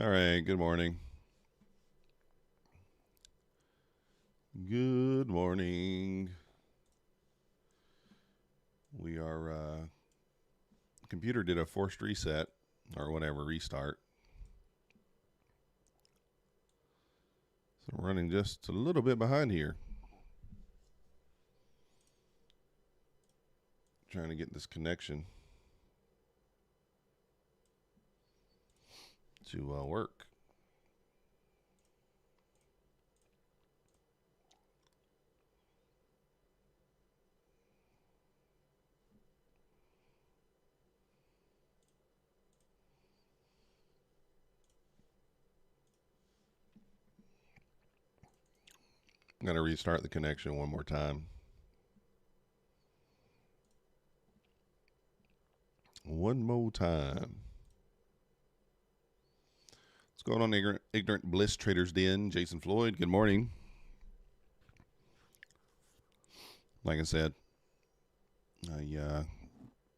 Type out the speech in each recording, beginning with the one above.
All right, good morning. Good morning. We are, computer did a forced reset or whatever, restart. So we're running just a little bit behind here. Trying to get this connection to work. I'm going to restart the connection one more time. One more time. What's going on, Ignorant Bliss Traders Den? Jason Floyd, good morning. Like I said,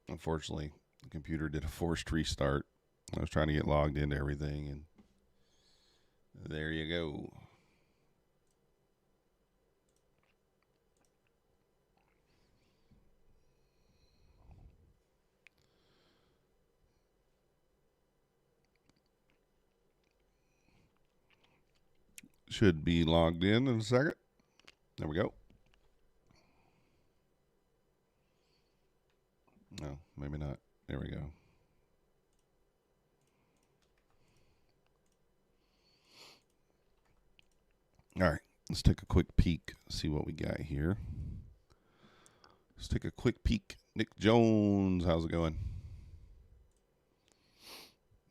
unfortunately, the computer did a forced restart. I was trying to get logged into everything, and there you go. Should be logged in a second. There we go. No, maybe not. There we go. All right, let's take a quick peek, see what we got here. Let's take a quick peek. Nick Jones, how's it going?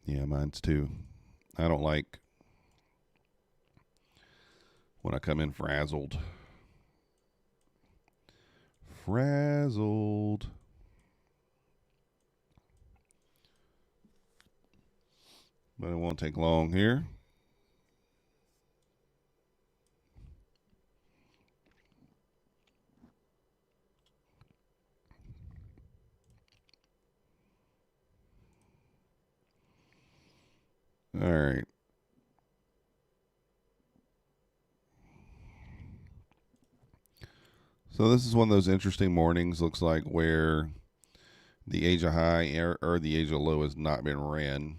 Yeah, mine's too. I don't like when I come in frazzled. Frazzled. But it won't take long here. All right. So this is one of those interesting mornings, looks like, where the Asia high or the Asia low has not been ran.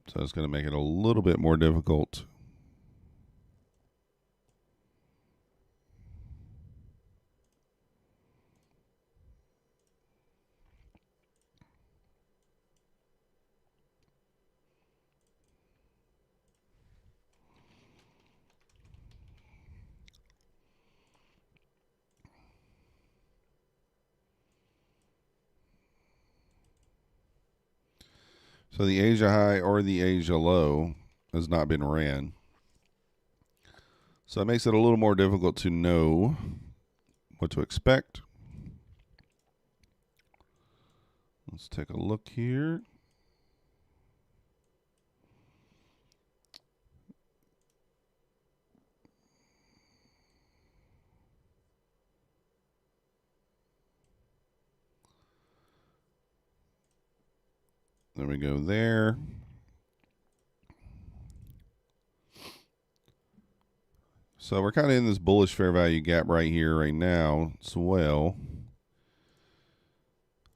So it's going to make it a little bit more difficult. So the Asia high or the Asia low has not been ran. So it makes it a little more difficult to know what to expect. Let's take a look here. There we go there. So we're kind of in this bullish fair value gap right here, right now as well.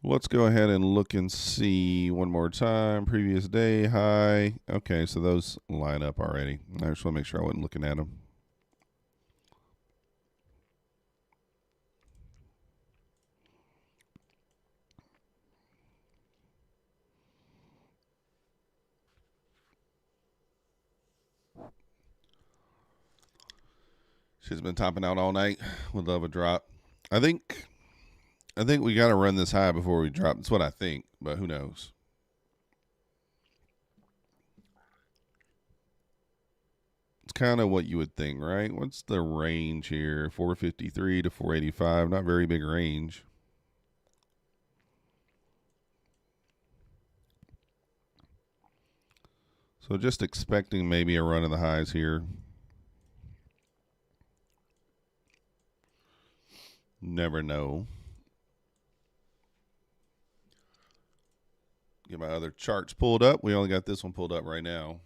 Let's go ahead and look and see one more time. Previous day high. Okay, so those line up already. I just want to make sure I wasn't looking at them. She's been topping out all night. Would love a drop. I think we got to run this high before we drop. That's what I think, but who knows? It's kind of what you would think, right? What's the range here? 453 to 485. Not very big range. So just expecting maybe a run of the highs here. Never know. Get my other charts pulled up. We only got this one pulled up right now.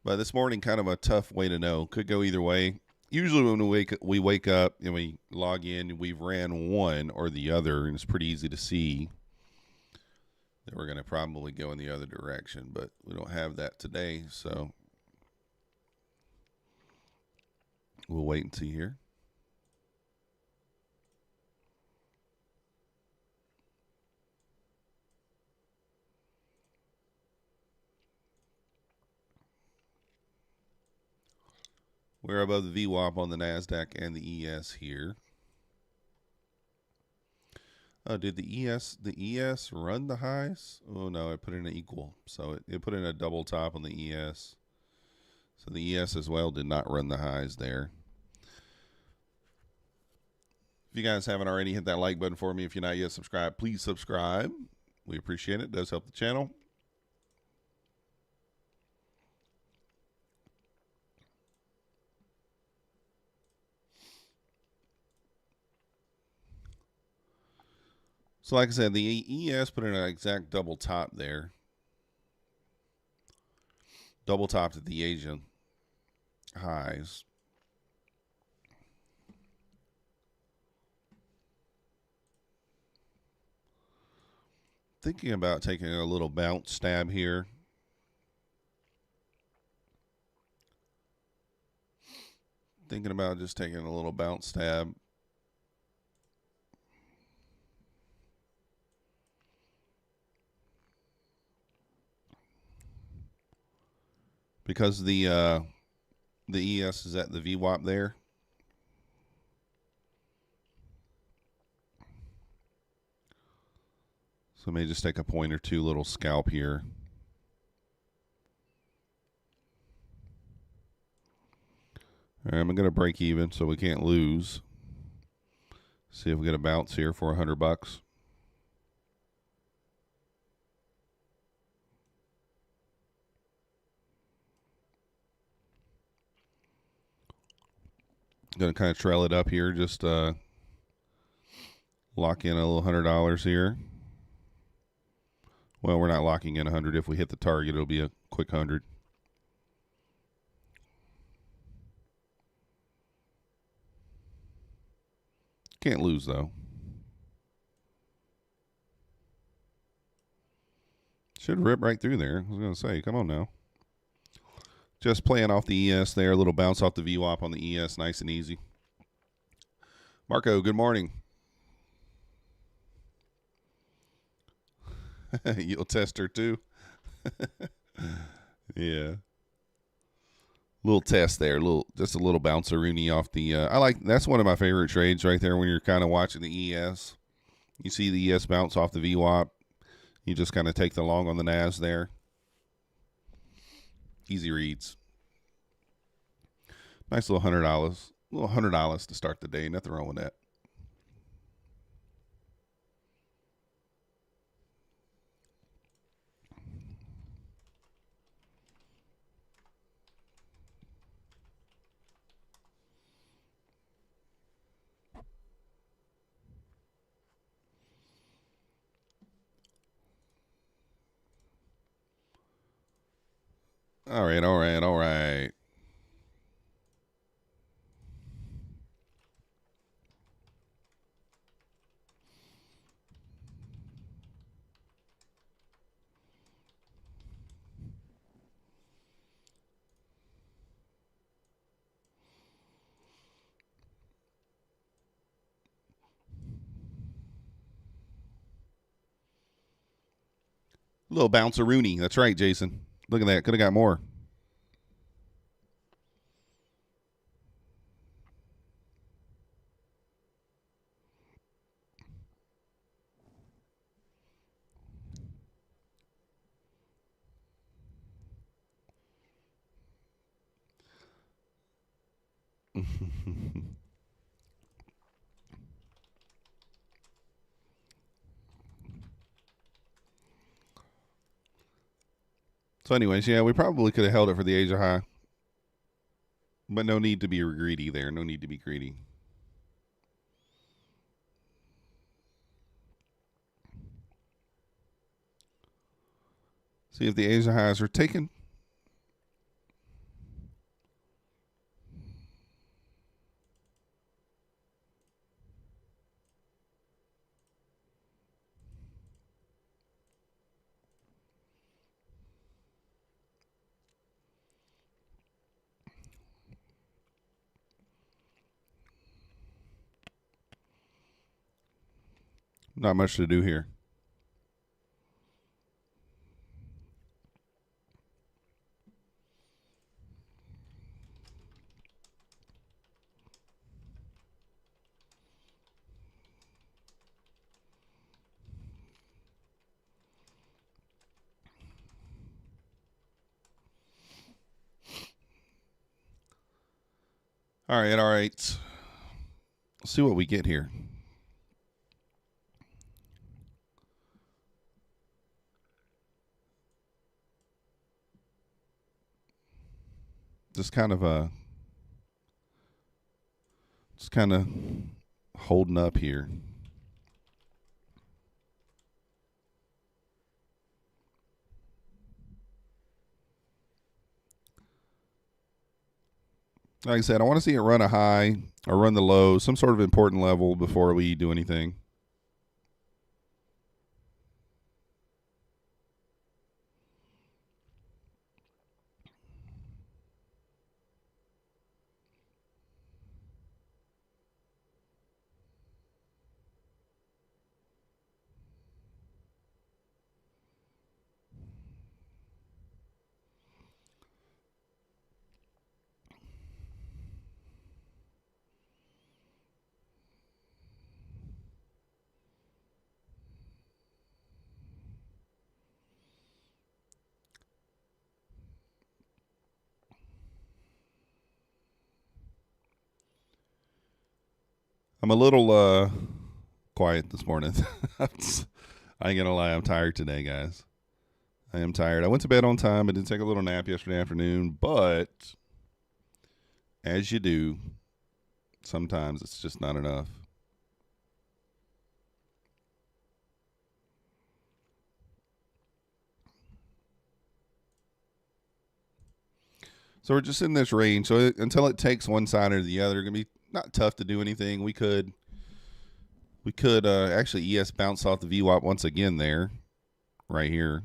But this morning, kind of a tough way to know. Could go either way. Usually when we wake up and we log in, we've ran one or the other, and it's pretty easy to see that we're going to probably go in the other direction. But we don't have that today, so we'll wait and see here. We're above the VWAP on the Nasdaq and the ES here. Oh, did the ES run the highs? Oh no, it put in an equal. So it put in a double top on the ES. So the ES as well did not run the highs there. If you guys haven't already, hit that like button for me. If you're not yet subscribed, please subscribe. We appreciate it. It does help the channel. So like I said, the ES put in an exact double top there. Double topped at the Asian highs. Thinking about taking a little bounce stab here. Thinking about just taking a little bounce stab. Because the ES is at the VWAP there. So may just take a point or two little scalp here. All right, I'm going to break even so we can't lose. See if we get a bounce here for $100. Going to kind of trail it up here, just lock in a little $100 here. Well, we're not locking in 100. If we hit the target, it'll be a quick 100. Can't lose, though. Should rip right through there. I was going to say, come on now. Just playing off the ES there. A little bounce off the VWAP on the ES. Nice and easy. Marco, good morning. You'll test her too. Yeah. Little test there, just a little bounceroonie off the. That's one of my favorite trades right there when you're kind of watching the ES. You see the ES bounce off the VWAP. You just kind of take the long on the NAS there. Easy reads. Nice little $100. Little $100 to start the day. Nothing wrong with that. All right, all right, all right. Little bounceroonie. That's right, Jason. Look at that. Could have got more. So anyways, yeah, we probably could have held it for the Asia high. But no need to be greedy there. No need to be greedy. See if the Asia highs are taken. Not much to do here. All right, all right. Let's see what we get here. Just kind of holding up here. Like I said, I want to see it run a high or run the low, some sort of important level before we do anything. I'm a little quiet this morning. I ain't gonna lie, I'm tired today, guys. I am tired. I went to bed on time. I did take a little nap yesterday afternoon, but as you do, sometimes it's just not enough. So we're just in this range. So until it takes one side or the other, it's gonna be not tough to do anything. We could actually ES bounce off the VWAP once again there, right here.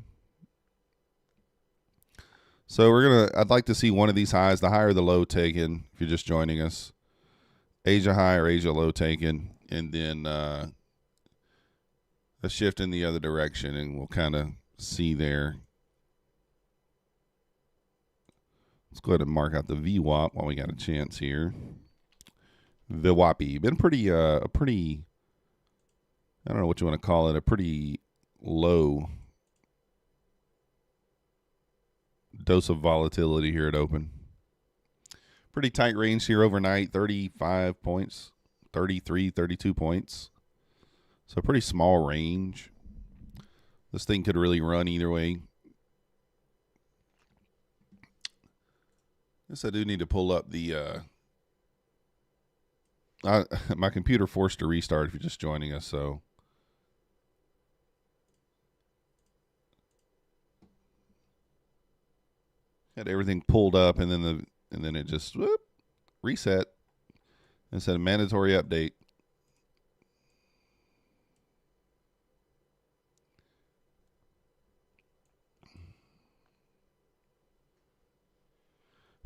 So I'd like to see one of these highs, the high or the low taken, if you're just joining us. Asia high or Asia low taken, and then a shift in the other direction, and we'll kind of see there. Let's go ahead and mark out the VWAP while we got a chance here. VWAP been pretty, I don't know what you want to call it, a pretty low dose of volatility here at open. Pretty tight range here overnight, 35 points, 33, 32 points. So pretty small range. This thing could really run either way. Guess I do need to pull up the my computer forced to restart if you're just joining us, so had everything pulled up and then it just reset and said mandatory update.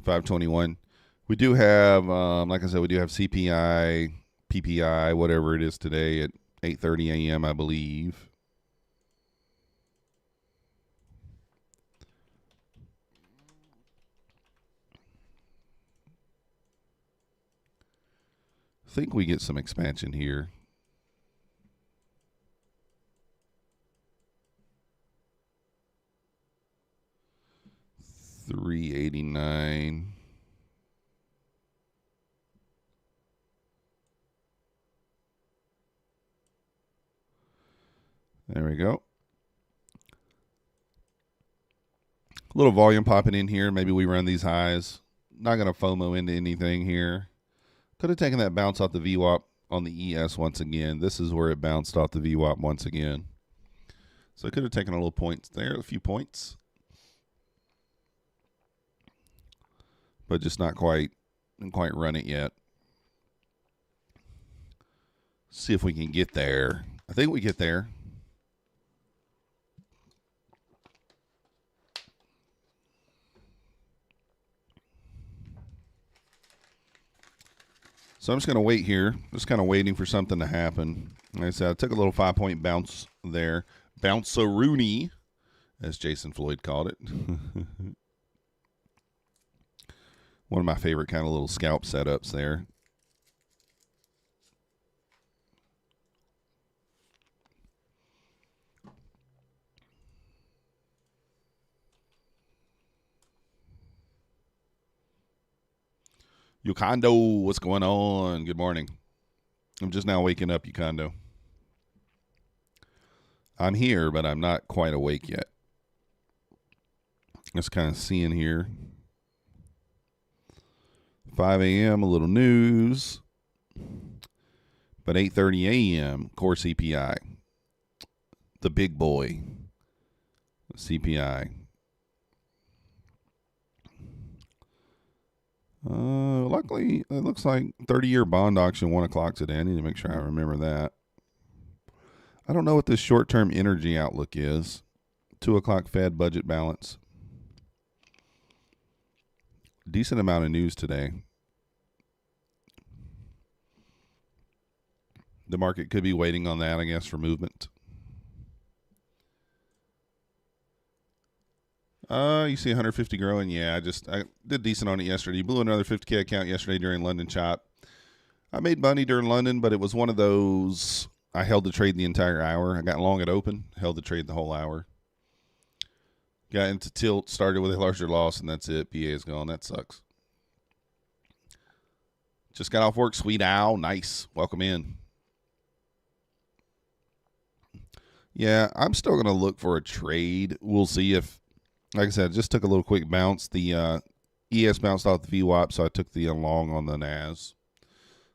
$5.21. We do have, like I said, we do have CPI, PPI, whatever it is today at 8:30 a.m. I believe. I think we get some expansion here. $3.89. There we go. A little volume popping in here. Maybe we run these highs. Not going to FOMO into anything here. Could have taken that bounce off the VWAP on the ES once again. This is where it bounced off the VWAP once again. So I could have taken a little points there, a few points. but just not quite, didn't quite run it yet. See if we can get there. I think we get there. So I'm just going to wait here. Just kind of waiting for something to happen. Like I said, I took a little 5-point bounce there. Bounce-a-rooney, as Jason Floyd called it. One of my favorite kind of little scalp setups there. Yukando, what's going on? Good morning. I'm just now waking up, Yukando. I'm here, but I'm not quite awake yet. Just kind of seeing here. 5 a.m., a little news. But 8:30 a.m., core CPI. The big boy. CPI. Luckily, it looks like 30-year bond auction, 1 o'clock today. I need to make sure I remember that. I don't know what this short-term energy outlook is. 2 o'clock Fed budget balance. Decent amount of news today. The market could be waiting on that, I guess, for movement. You see 150 growing. Yeah, I did decent on it yesterday. Blew another 50K account yesterday during London Chop. I made money during London, but it was one of those, I held the trade the entire hour. I got long at open, held the trade the whole hour. Got into tilt, started with a larger loss, and that's it. PA is gone. That sucks. Just got off work. Sweet Owl. Nice. Welcome in. Yeah, I'm still going to look for a trade. We'll see if, like I said, just took a little quick bounce. The ES bounced off the VWAP, so I took the long on the NAS.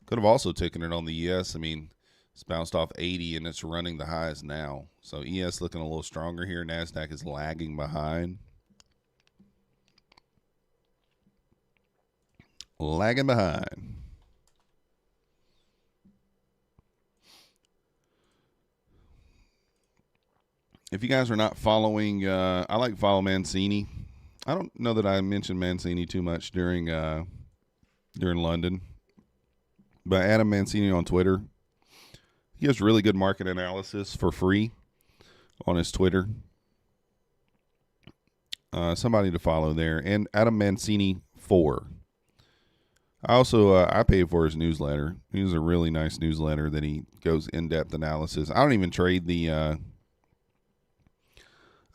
Could have also taken it on the ES. I mean, it's bounced off 80, and it's running the highs now. So ES looking a little stronger here. Nasdaq is lagging behind. Lagging behind. If you guys are not following, I like to follow Mancini. I don't know that I mentioned Mancini too much during London, but Adam Mancini on Twitter. He has really good market analysis for free on his Twitter. Somebody to follow there. And Adam Mancini 4. I also I pay for his newsletter. He's a really nice newsletter that he goes in-depth analysis. I don't even trade the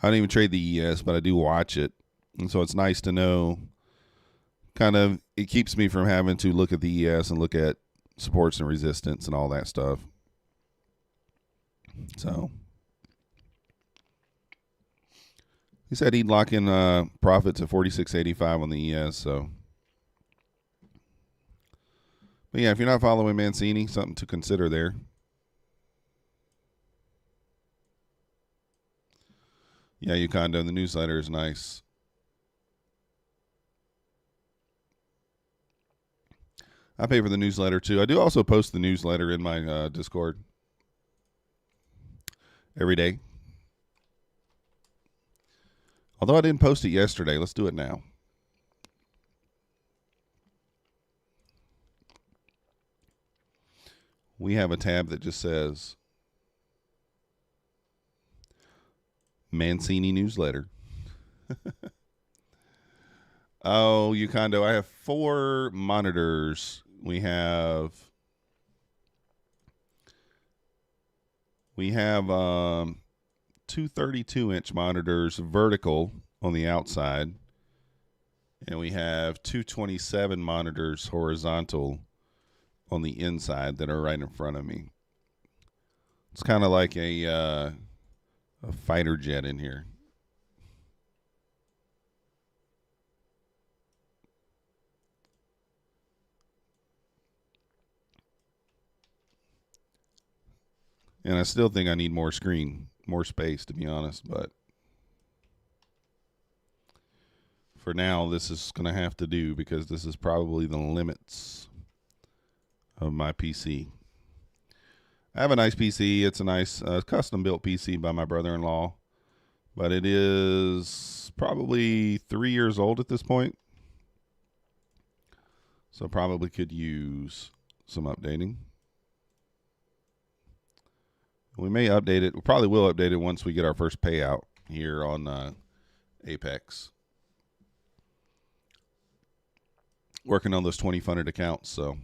ES, but I do watch it. And so it's nice to know, kind of, it keeps me from having to look at the ES and look at supports and resistance and all that stuff. So he said he'd lock in profits at 46.85 on the ES. So, but yeah, if you're not following Mancini, something to consider there. Yeah, Yukando, the newsletter is nice. I pay for the newsletter too. I do also post the newsletter in my Discord every day. Although I didn't post it yesterday, let's do it now. We have a tab that just says Mancini newsletter. Oh, Yukando, I have 4 monitors. We have 2 32-inch monitors vertical on the outside, and we have 2 27 monitors horizontal on the inside that are right in front of me. It's kind of like a fighter jet in here. And I still think I need more space, to be honest. But for now, this is going to have to do because this is probably the limits of my PC. I have a nice PC. It's a nice custom-built PC by my brother-in-law, but it is probably 3 years old at this point, so probably could use some updating. We may update it. We probably will update it once we get our first payout here on APEX. Working on those 20 funded accounts, so.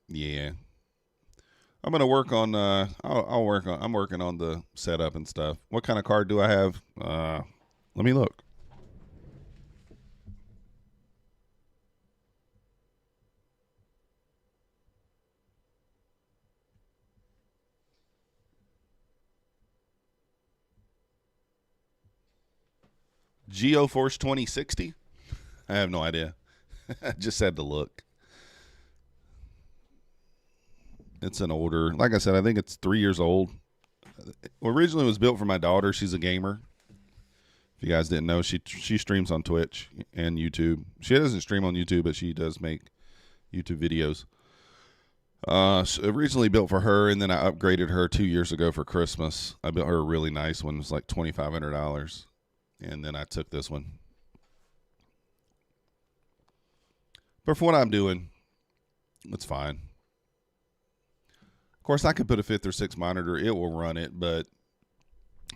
Yeah. I'm going to work on, I'm working on the setup and stuff. What kind of card do I have? Let me look. GeoForce 2060? I have no idea. I just had to look. It's an older, like I said, I think it's 3 years old. Originally it was built for my daughter. She's a gamer. If you guys didn't know, she streams on Twitch and YouTube. She doesn't stream on YouTube, but she does make YouTube videos. So originally built for her, and then I upgraded her 2 years ago for Christmas. I built her a really nice one. It was like $2,500. And then I took this one. But for what I'm doing, it's fine. Of course, I could put a 5th or 6th monitor. It will run it, but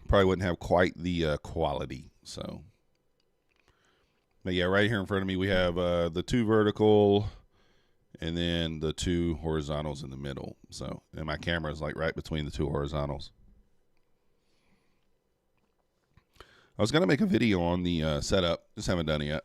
probably wouldn't have quite the quality. So, but yeah, right here in front of me, we have the 2 vertical and then the 2 horizontals in the middle. So, and my camera is like right between the 2 horizontals. I was going to make a video on the setup. Just haven't done it yet.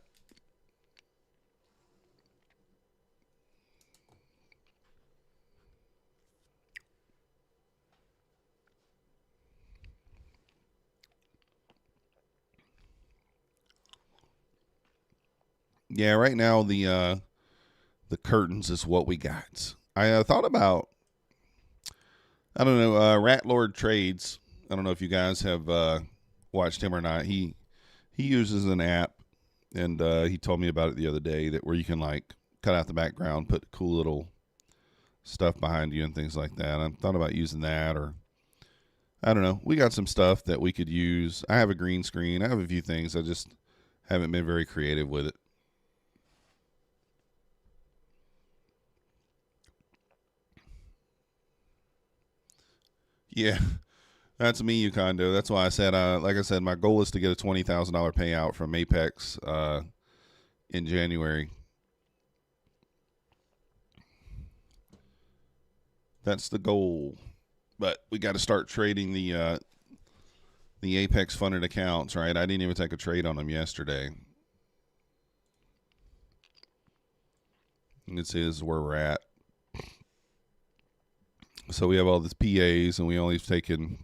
Yeah, right now the curtains is what we got. I thought about, I don't know, Rat Lord Trades. I don't know if you guys have watched him or not. He uses an app, and he told me about it the other day, that where you can like cut out the background, put cool little stuff behind you and things like that. I thought about using that, or I don't know. We got some stuff that we could use. I have a green screen. I have a few things. I just haven't been very creative with it. Yeah, that's me, Ucondo. That's why I said, like I said, my goal is to get a $20,000 payout from APEX in January. That's the goal. But we got to start trading the APEX funded accounts, right? I didn't even take a trade on them yesterday. You can see this is where we're at. So we have all these PAs, and we only taken,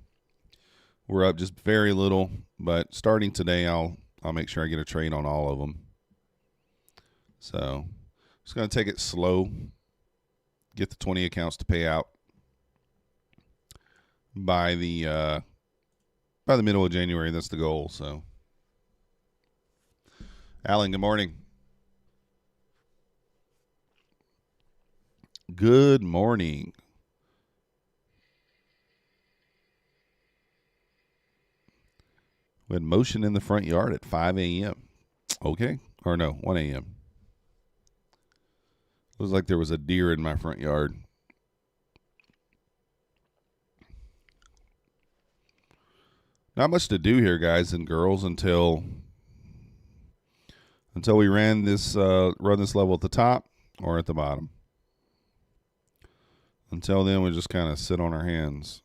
we're up just very little, but starting today, I'll make sure I get a trade on all of them. So just going to take it slow, get the 20 accounts to pay out by the middle of January. That's the goal. So, Alan, good morning. Good morning. We had motion in the front yard at 5 a.m. Okay. Or no, 1 a.m. It was like there was a deer in my front yard. Not much to do here, guys and girls, until we run this level at the top or at the bottom. Until then, we just kind of sit on our hands.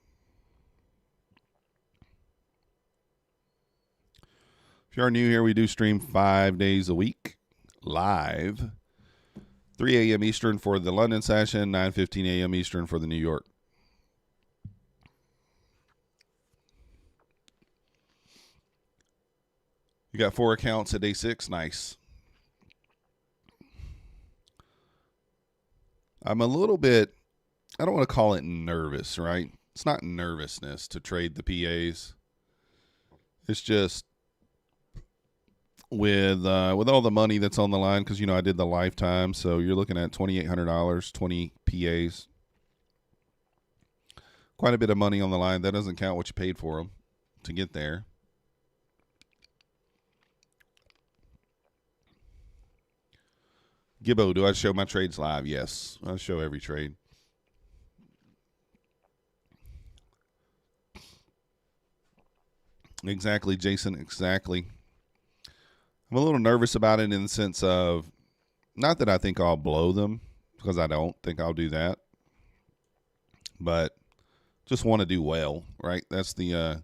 If you are new here, we do stream 5 days a week, live, 3 a.m. Eastern for the London session, 9:15 a.m. Eastern for the New York. You got 4 accounts at day 6. Nice. I'm a little bit, I don't want to call it nervous, right? It's not nervousness to trade the PAs. It's just with all the money that's on the line, because I did the lifetime, so you're looking at $2,800, 20 PAs. Quite a bit of money on the line. That doesn't count what you paid for them to get there. Gibbo, do I show my trades live? Yes, I show every trade. Exactly, Jason, exactly. I'm a little nervous about it in the sense of, not that I think I'll blow them, because I don't think I'll do that, but just want to do well, right? That's the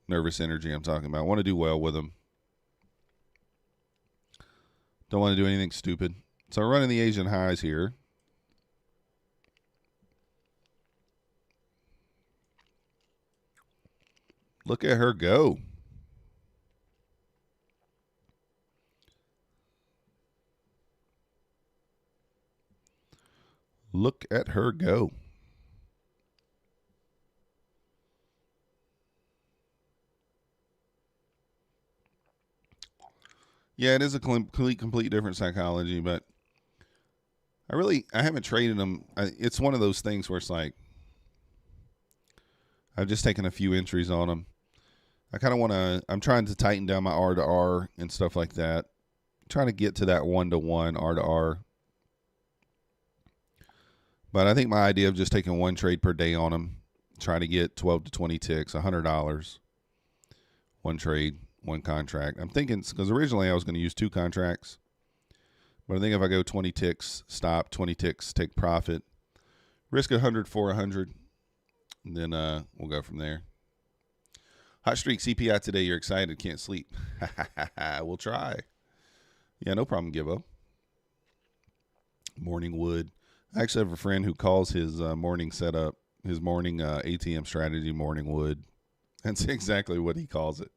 nervous energy I'm talking about. I want to do well with them. Don't want to do anything stupid. So we're running the Asian highs here. Look at her go. Look at her go. Yeah, it is a complete different psychology, but I haven't traded them. It's one of those things where it's like, I've just taken a few entries on them. I kind of want to, I'm trying to tighten down my R to R and stuff like that. Trying to get to that 1-to-1 R to R. But I think my idea of just taking one trade per day on them, trying to get 12 to 20 ticks, $100, one trade, one contract. I'm thinking, because originally I was going to use 2 contracts, but I think if I go 20 ticks, stop, 20 ticks, take profit, risk 100 for 100, and then we'll go from there. Hot streak CPI today. You're excited, can't sleep. We'll try. Yeah, no problem, Gibbo. Morning wood. I actually have a friend who calls his morning setup, his morning ATM strategy, morning wood. That's exactly what he calls it.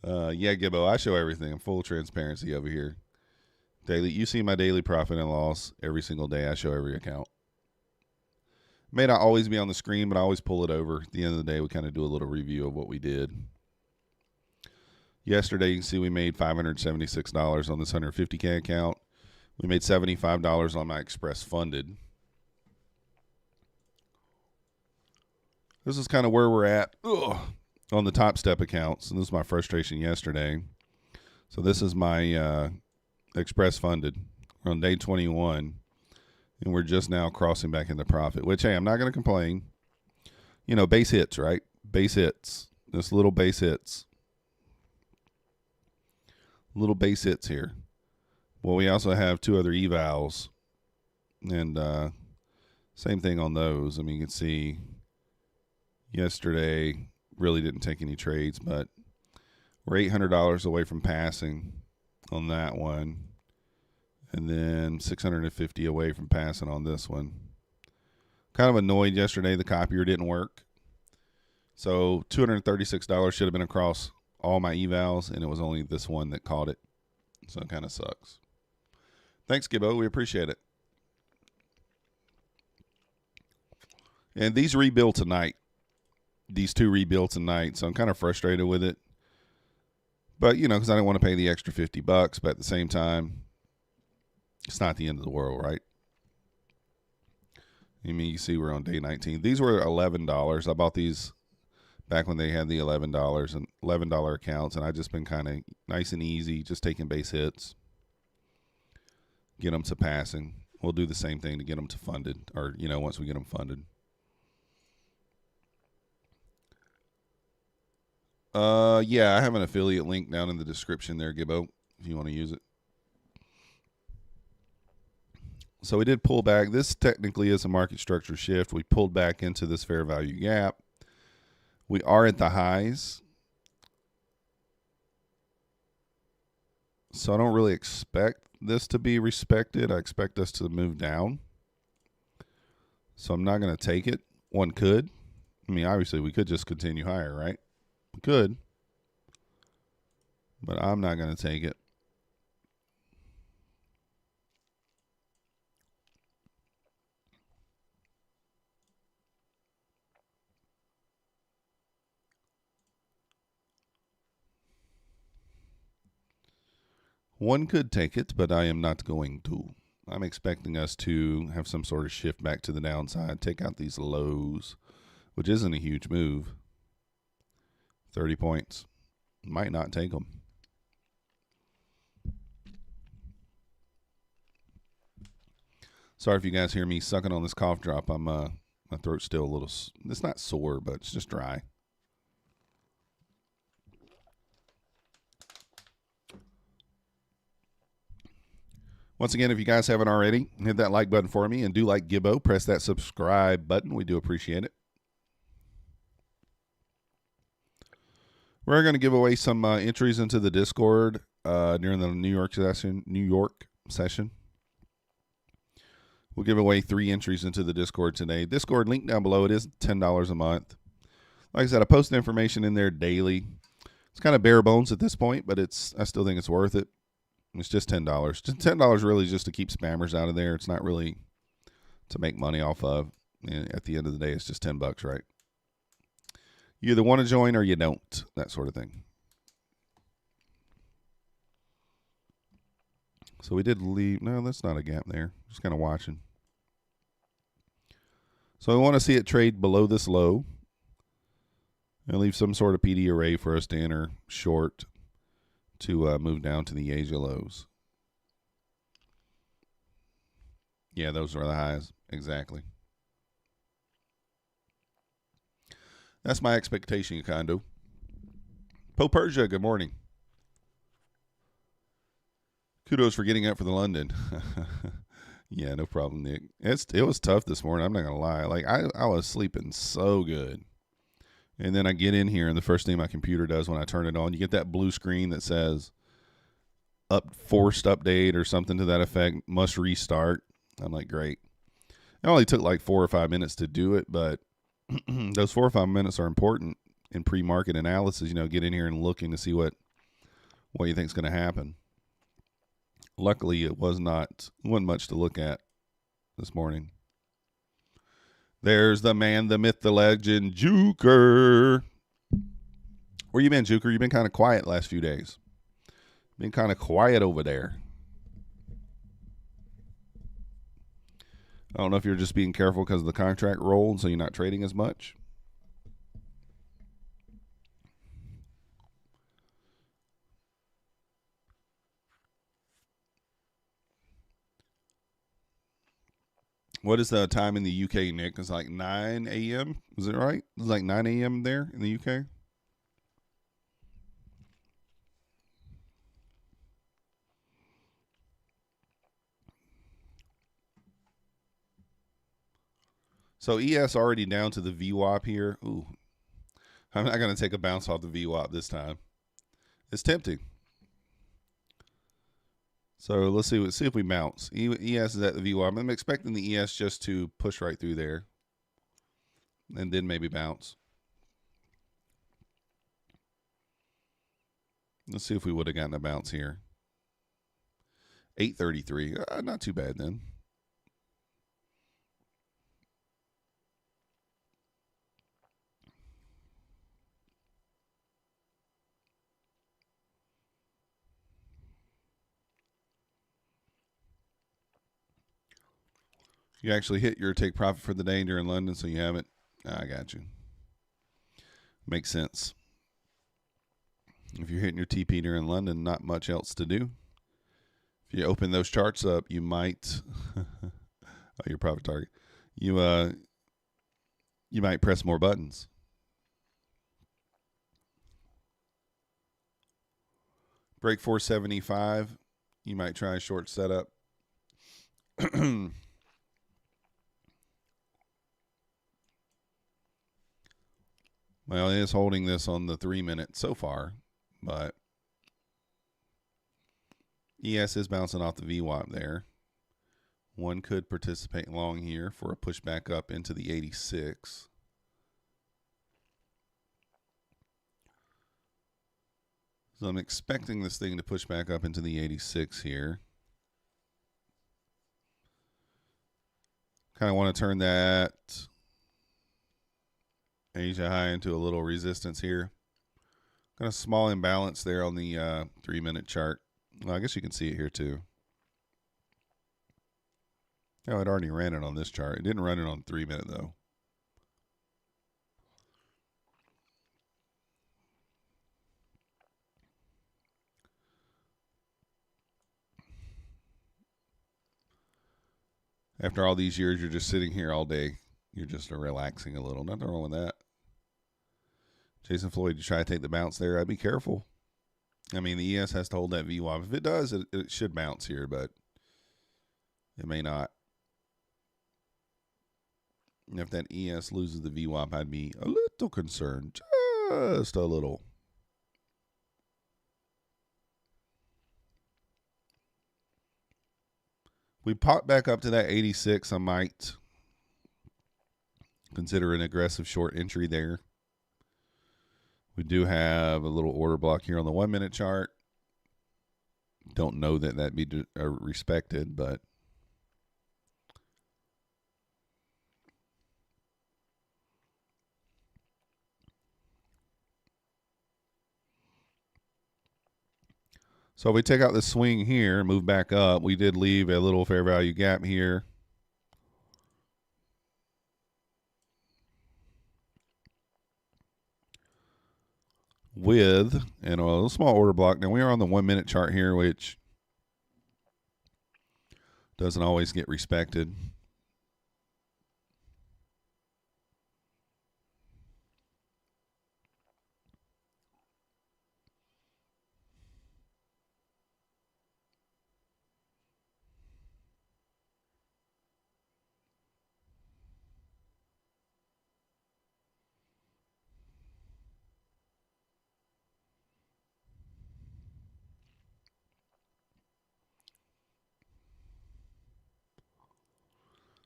Yeah, Gibbo, I show everything. I'm full transparency over here. Daily, you see my daily profit and loss every single day. I show every account. May not always be on the screen, but I always pull it over. At the end of the day, we kind of do a little review of what we did. Yesterday, you can see we made $576 on this 150K account. We made $75 on my Express Funded. This is kind of where we're at on the Topstep accounts. And this is my frustration yesterday. So this is my Express Funded. We're on day 21. And we're just now crossing back into profit, which, hey, I'm not going to complain. Base hits, right? Base hits. This little base hits. Little base hits here. Well, we also have 2 other evals. And same thing on those. I mean, you can see yesterday really didn't take any trades, but we're $800 away from passing on that one. And then $650 away from passing on this one. Kind of annoyed yesterday the copier didn't work. So $236 should have been across all my evals, and it was only this one that caught it. So it kind of sucks. Thanks, Gibbo. We appreciate it. And these rebuild tonight. These 2 rebuild tonight, so I'm kind of frustrated with it. But, because I didn't want to pay the extra $50, but at the same time, it's not the end of the world, right? I mean, you see we're on day 19. These were $11. I bought these back when they had the $11 and $11 accounts, and I've just been kind of nice and easy, just taking base hits, get them to passing. We'll do the same thing to get them to funded, or, once we get them funded. Yeah, I have an affiliate link down in the description there, Gibbo, if you want to use it. So we did pull back. This technically is a market structure shift. We pulled back into this fair value gap. We are at the highs. So I don't really expect this to be respected. I expect us to move down. So I'm not going to take it. One could. I mean, obviously, we could just continue higher, right? We could. But I'm not going to take it. One could take it, but I am not going to. I'm expecting us to have some sort of shift back to the downside, take out these lows, which isn't a huge move. 30 points. Might not take them. Sorry if you guys hear me sucking on this cough drop. My throat's still a little, it's not sore, but it's just dry. Once again, if you guys haven't already, hit that like button for me and do like Gibbo. Press that subscribe button. We do appreciate it. We're going to give away some entries into the Discord during the New York session. We'll give away 3 entries into the Discord today. Discord link down below. It is $10 a month. Like I said, I post information in there daily. It's kind of bare bones at this point, but I still think it's worth it. It's just $10. Just $10 really just to keep spammers out of there. It's not really to make money off of. And at the end of the day, it's just $10, right? You either want to join or you don't. That sort of thing. So we did leave. No, that's not a gap there. Just kind of watching. So we want to see it trade below this low and leave some sort of PD array for us to enter short to move down to the Asia lows. Yeah, those are the highs. Exactly. That's my expectation, Kondo. Po Persia, good morning. Kudos for getting up for the London. Yeah, no problem, Nick. It was tough this morning. I'm not going to lie. Like, I was sleeping so good. And then I get in here, and the first thing my computer does when I turn it on, you get that blue screen that says forced update or something to that effect, must restart. I'm like, great. It only took like 4 or 5 minutes to do it, but those 4 or 5 minutes are important in pre-market analysis. Get in here and looking to see what you think is going to happen. Luckily, it wasn't much to look at this morning. There's the man, the myth, the legend, Juker. Where you been, Juker? You've been kind of quiet last few days. Been kind of quiet over there. I don't know if you're just being careful because of the contract roll, and so you're not trading as much. What is the time in the UK, Nick? It's like 9 a.m. Is it right? It's like 9 a.m. there in the UK. So ES already down to the VWAP here. Ooh, I'm not going to take a bounce off the VWAP this time. It's tempting. So let's see if we bounce. ES is at the VWAP. I'm expecting the ES just to push right through there and then maybe bounce. Let's see if we would have gotten a bounce here. 833. Not too bad then. You actually hit your take profit for the day during London, so you haven't. I got you. Makes sense. If you're hitting your TP during London, not much else to do. If you open those charts up, you might. Your profit target. You might press more buttons. Break 475. You might try a short setup. Well, it is holding this on the 3 minute so far, but ES is bouncing off the VWAP there. One could participate long here for a push back up into the 86. So I'm expecting this thing to push back up into the 86 here. Kind of want to turn that Asia high into a little resistance here. Got a small imbalance there on the 3 minute chart. Well, I guess you can see it here too. Oh, it already ran it on this chart. It didn't run it on 3 minute though. After all these years, you're just sitting here all day. You're just relaxing a little. Nothing wrong with that. Jason Floyd, you try to take the bounce there. I'd be careful. I mean, the ES has to hold that VWAP. If it does, it should bounce here, but it may not. And if that ES loses the VWAP, I'd be a little concerned. Just a little. We pop back up to that 86. I might consider an aggressive short entry there. We do have a little order block here on the 1 minute chart. Don't know that that'd be respected, but so if we take out the swing here and move back up, we did leave a little fair value gap here. With and a little small order block. Now we are on the 1 minute chart here, which doesn't always get respected.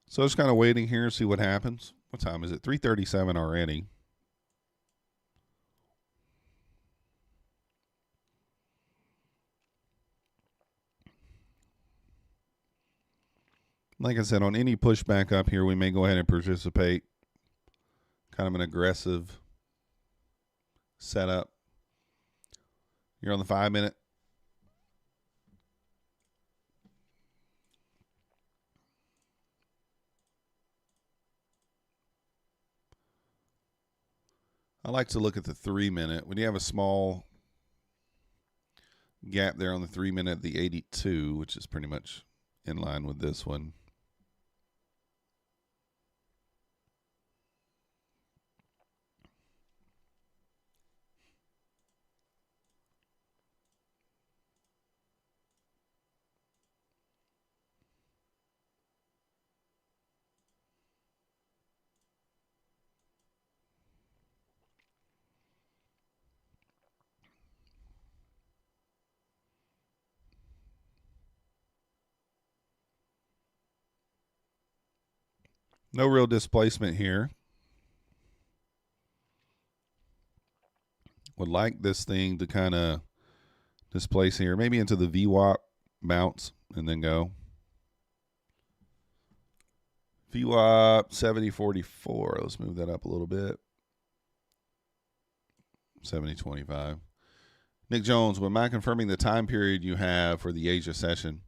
So just kind of waiting here to see what happens. What time is it? 3:37 already. Like I said, on any pushback up here, we may go ahead and participate. Kind of an aggressive setup. You're on the 5 minute. I like to look at the 3 minute. We do have a small gap there on the 3 minute, the 82, which is pretty much in line with this one. No real displacement here. Would like this thing to kind of displace here, maybe into the VWAP, bounce, and then go. VWAP 70.44. Let's move that up a little bit. 70.25. Nick Jones, am I confirming the time period you have for the Asia session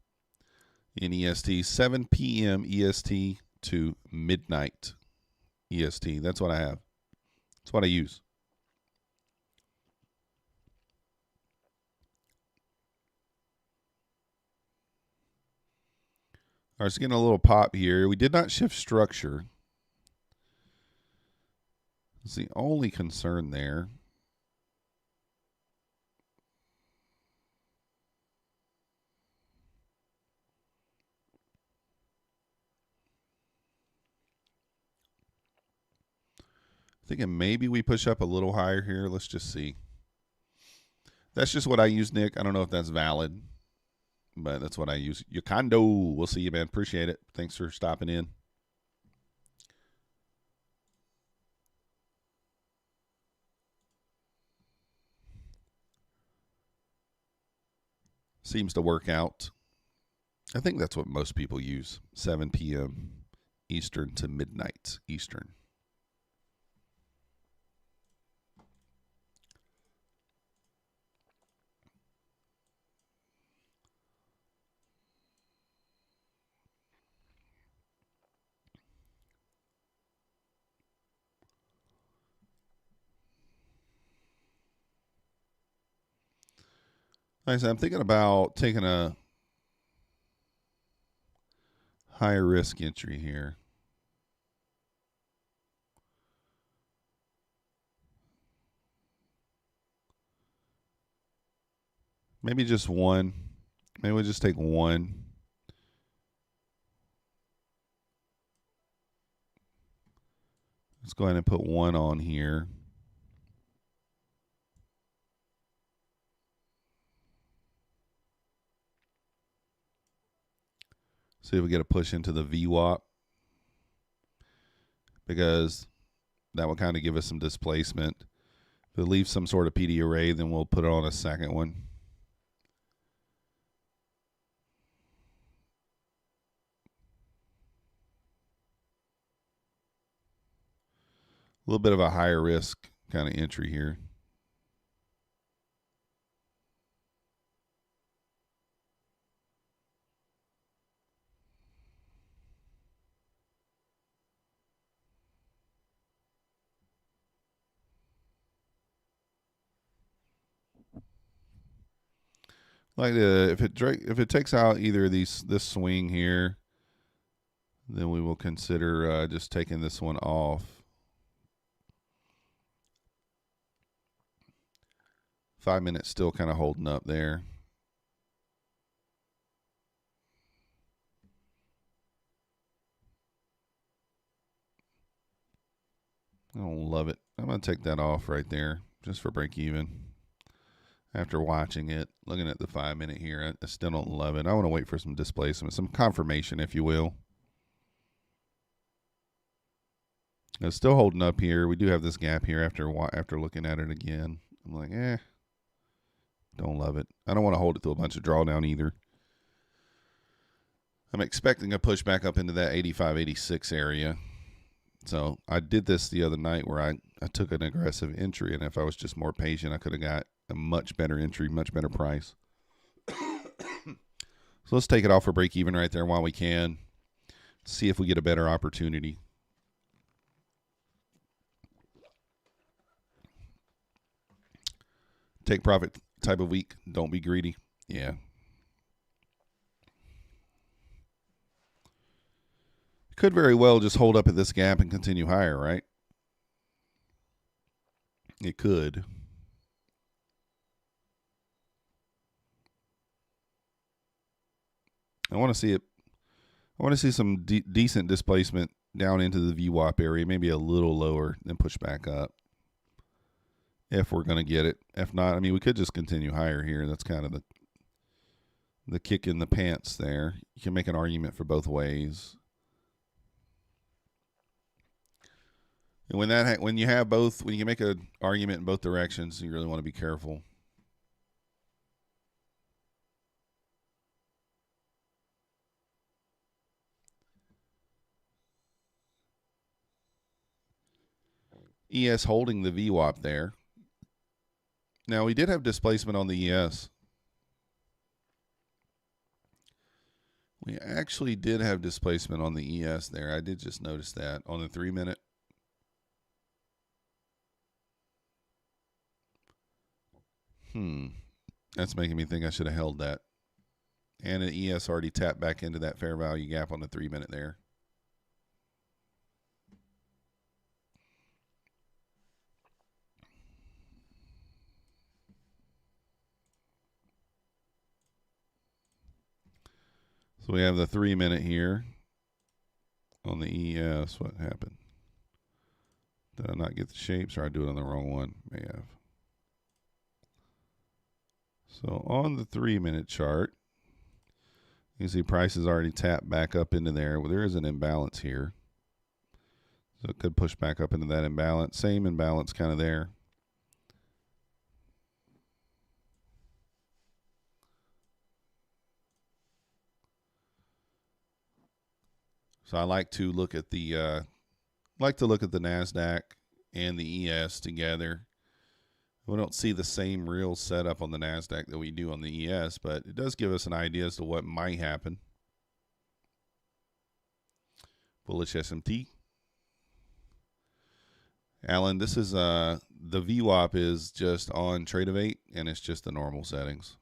in EST? 7 p.m. EST to midnight EST. That's what I have. That's what I use. All right, so getting a little pop here. We did not shift structure. That's the only concern there. Thinking maybe we push up a little higher here. Let's just see. That's just what I use, Nick. I don't know if that's valid, but that's what I use. Yokondo. We'll see you, man. Appreciate it. Thanks for stopping in. Seems to work out. I think that's what most people use. 7 p.m. Eastern to midnight Eastern. Like I said, I'm thinking about taking a higher risk entry here. Maybe just one. Maybe we'll just take one. Let's go ahead and put one on here. See if we get a push into the VWAP, because that will kind of give us some displacement. If it leaves some sort of PD array, then we'll put it on a second one. A little bit of a higher risk kind of entry here. Like if it takes out either of this swing here, then we will consider just taking this one off. 5 minutes still kind of holding up there. I don't love it. I'm going to take that off right there just for break even. After watching it, looking at the 5 minute here, I still don't love it. I want to wait for some displacement, some confirmation, if you will. It's still holding up here. We do have this gap here after looking at it again. I'm like, don't love it. I don't want to hold it to a bunch of drawdown either. I'm expecting a push back up into that 85, 86 area. So I did this the other night where I took an aggressive entry, and if I was just more patient, I could have got a much better entry, much better price. So let's take it off for break even right there while we can. See if we get a better opportunity. Take profit type of week. Don't be greedy. Yeah. Could very well just hold up at this gap and continue higher, right? It could. I want to see it. I want to see some decent displacement down into the VWAP area, maybe a little lower, then push back up. If we're going to get it. If not, I mean, we could just continue higher here. That's kind of the kick in the pants there. You can make an argument for both ways. And when you have both, when you can make an argument in both directions, you really want to be careful. ES holding the VWAP there. Now, we did have displacement on the ES. We actually did have displacement on the ES there. I did just notice that on the 3 minute. That's making me think I should have held that. And an ES already tapped back into that fair value gap on the 3 minute there. So we have the 3 minute here on the ES. What happened? Did I not get the shapes, or I do it on the wrong one? May have. So on the 3 minute chart, you can see price is already tapped back up into there. Well, there is an imbalance here. So it could push back up into that imbalance. Same imbalance kind of there. So I like to look at the Nasdaq and the ES together. We don't see the same real setup on the Nasdaq that we do on the ES, but it does give us an idea as to what might happen. Bullish SMT. Alan, this is the VWAP is just on Trade of 8, and it's just the normal settings.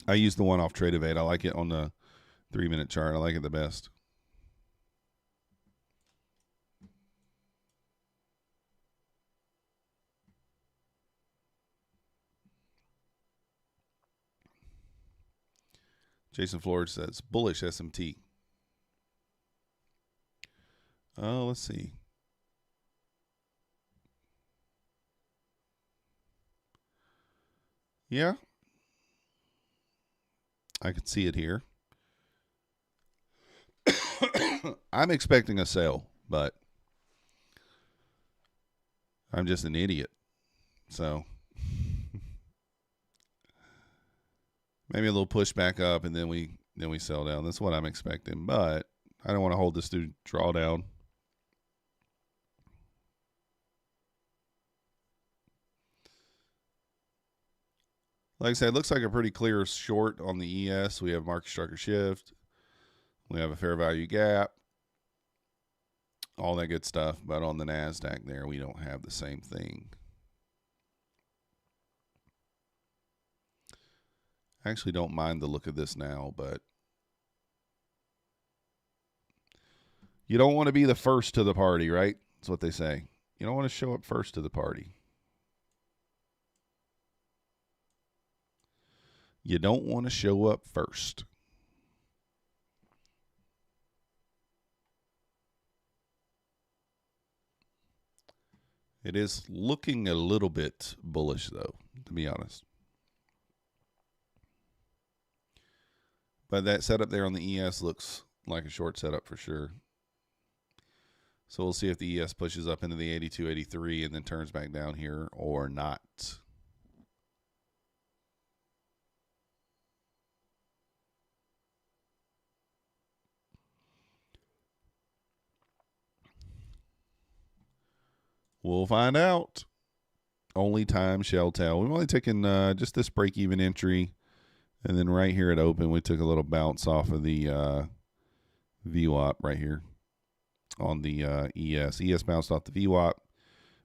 I use the one off Trade Evade. I like it on the 3-minute chart. I like it the best. Jason Flores says bullish SMT. Oh, let's see. Yeah, I can see it here. I'm expecting a sale, but I'm just an idiot. So maybe a little push back up, and then we sell down. That's what I'm expecting, but I don't want to hold this to drawdown. Like I said, it looks like a pretty clear short on the ES. We have market structure shift. We have a fair value gap. All that good stuff. But on the Nasdaq there, we don't have the same thing. I actually don't mind the look of this now, but you don't want to be the first to the party, right? That's what they say. You don't want to show up first to the party. You don't want to show up first. It is looking a little bit bullish, though, to be honest. But that setup there on the ES looks like a short setup for sure. So we'll see if the ES pushes up into the 82, 83 and then turns back down here or not. We'll find out. Only time shall tell. We've only taken just this break-even entry. And then right here at open, we took a little bounce off of the VWAP right here on the ES. ES bounced off the VWAP.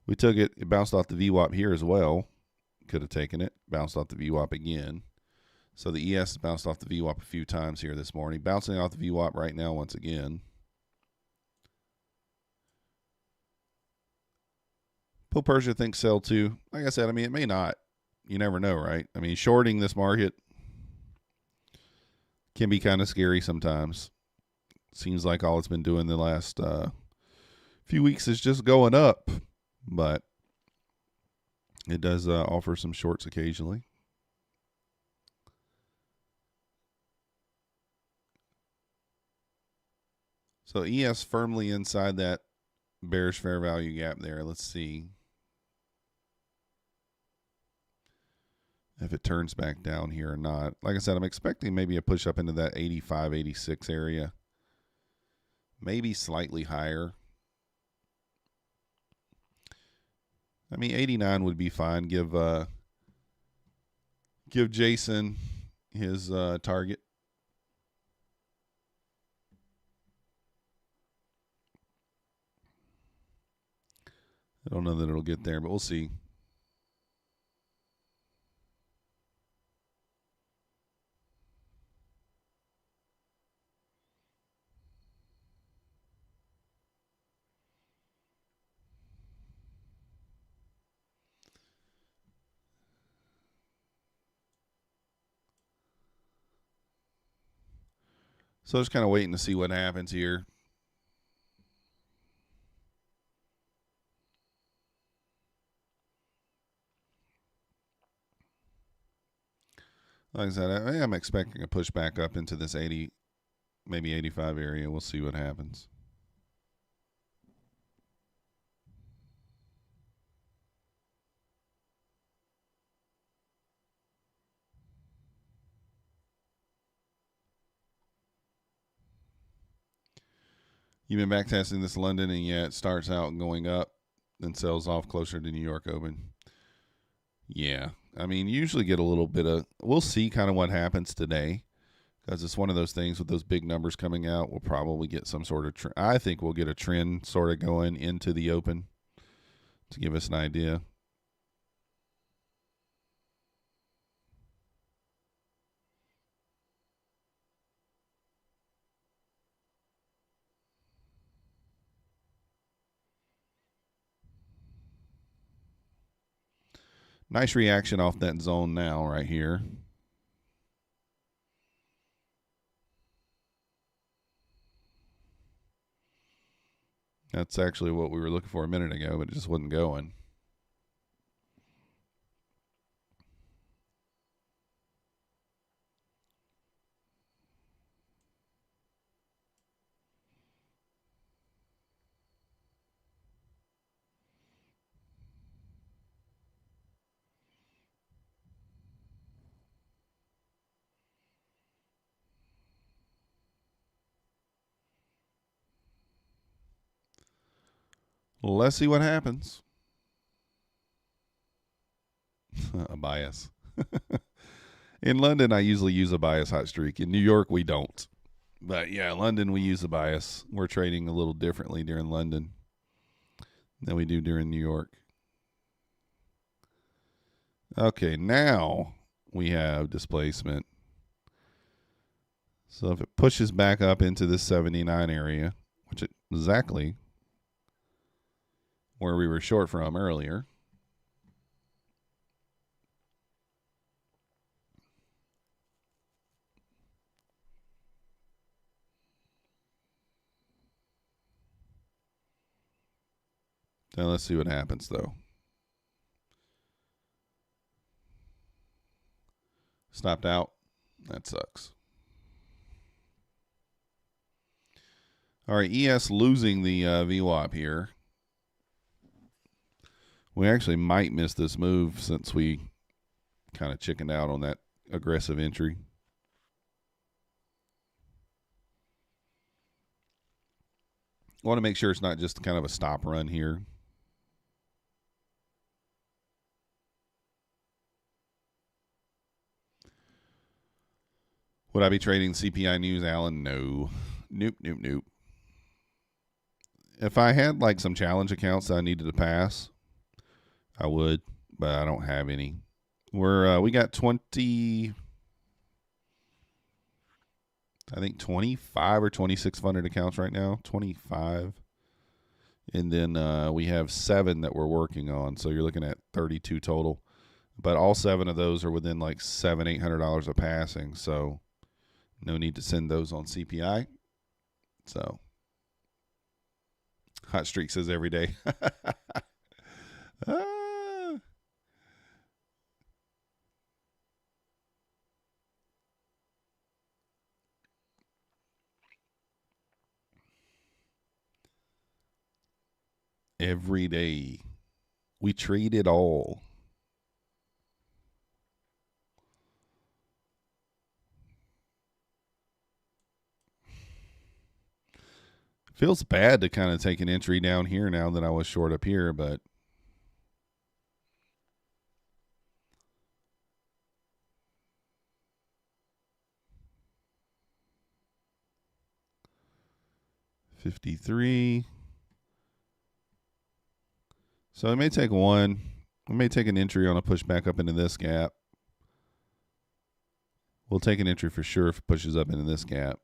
We took it. It bounced off the VWAP here as well. Could have taken it. Bounced off the VWAP again. So the ES bounced off the VWAP a few times here this morning. Bouncing off the VWAP right now once again. Poe Persia thinks sell too. Like I said, I mean, it may not. You never know, right? I mean, shorting this market can be kind of scary sometimes. Seems like all it's been doing the last few weeks is just going up. But it does offer some shorts occasionally. So ES firmly inside that bearish fair value gap there. Let's see if it turns back down here or not. Like I said, I'm expecting maybe a push up into that 85, 86 area. Maybe slightly higher. I mean, 89 would be fine. Give Jason his target. I don't know that it'll get there, but we'll see. So just kind of waiting to see what happens here. Like I said, I am expecting a push back up into this 80, maybe 85 area. We'll see what happens. You've been back testing this London, and yeah, it starts out going up, then sells off closer to New York Open. Yeah, I mean, usually get a little bit of. We'll see kind of what happens today, because it's one of those things with those big numbers coming out. We'll probably get some sort of. I think we'll get a trend sort of going into the Open to give us an idea. Nice reaction off that zone now right here. That's actually what we were looking for a minute ago, but it just wasn't going. Let's see what happens. A bias. In London, I usually use a bias hot streak. In New York, we don't. But yeah, London, we use a bias. We're trading a little differently during London than we do during New York. Okay, now we have displacement. So if it pushes back up into this 79 area, which is exactly where we were short from earlier. Now let's see what happens, though. Stopped out. That sucks. All right, ES losing the VWAP here. We actually might miss this move since we kind of chickened out on that aggressive entry. I want to make sure it's not just kind of a stop run here. Would I be trading CPI News, Alan? No. Nope, nope, nope. If I had like some challenge accounts that I needed to pass, I would, but I don't have any. We got 20, I think 25 or 26 funded accounts right now, 25. And then we have 7 that we're working on. So you're looking at 32 total. But all 7 of those are within like $700-800 of passing. So no need to send those on CPI. So hot streak says every day. Every day. We trade it all. Feels bad to kind of take an entry down here now that I was short up here, but $53. So it may take one. We may take an entry on a push back up into this gap. We'll take an entry for sure if it pushes up into this gap.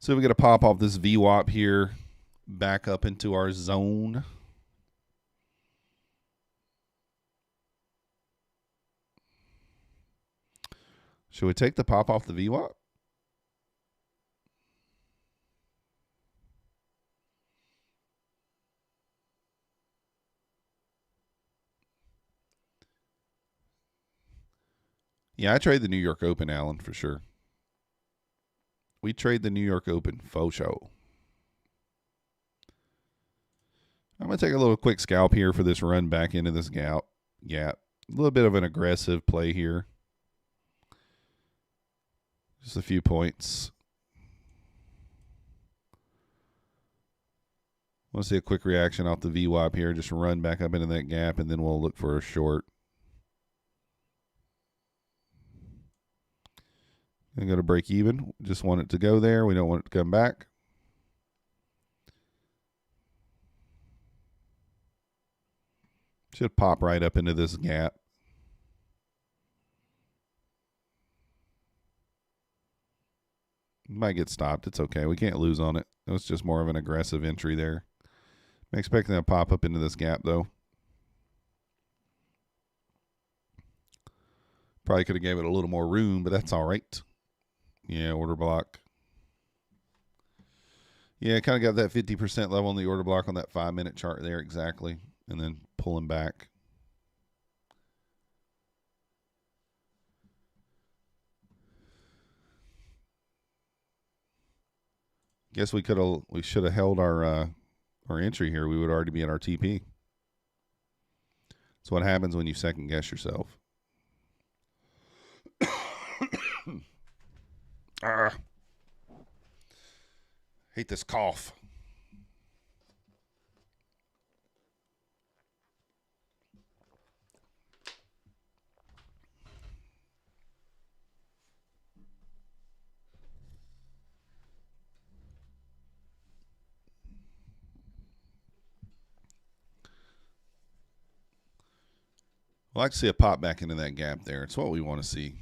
So we got to pop off this VWAP here, back up into our zone. Should we take the pop off the VWAP? Yeah, I trade the New York Open, Alan, for sure. We trade the New York Open, faux show. I'm going to take a little quick scalp here for this run back into this gap. A little bit of an aggressive play here. Just a few points. Want to see a quick reaction off the VWAP here. Just run back up into that gap, and then we'll look for a short. Gonna go to break even. Just want it to go there. We don't want it to come back. Should pop right up into this gap. Might get stopped. It's okay. We can't lose on it. It was just more of an aggressive entry there. I'm expecting to pop up into this gap, though. Probably could have gave it a little more room, but that's all right. Yeah, order block. Yeah, kind of got that 50% level on the order block on that 5-minute chart there exactly, and then pulling back. Guess we should have held our entry here. We would already be at our TP. That's what happens when you second guess yourself. Hate this cough. I like to see a pop back into that gap there. It's what we want to see.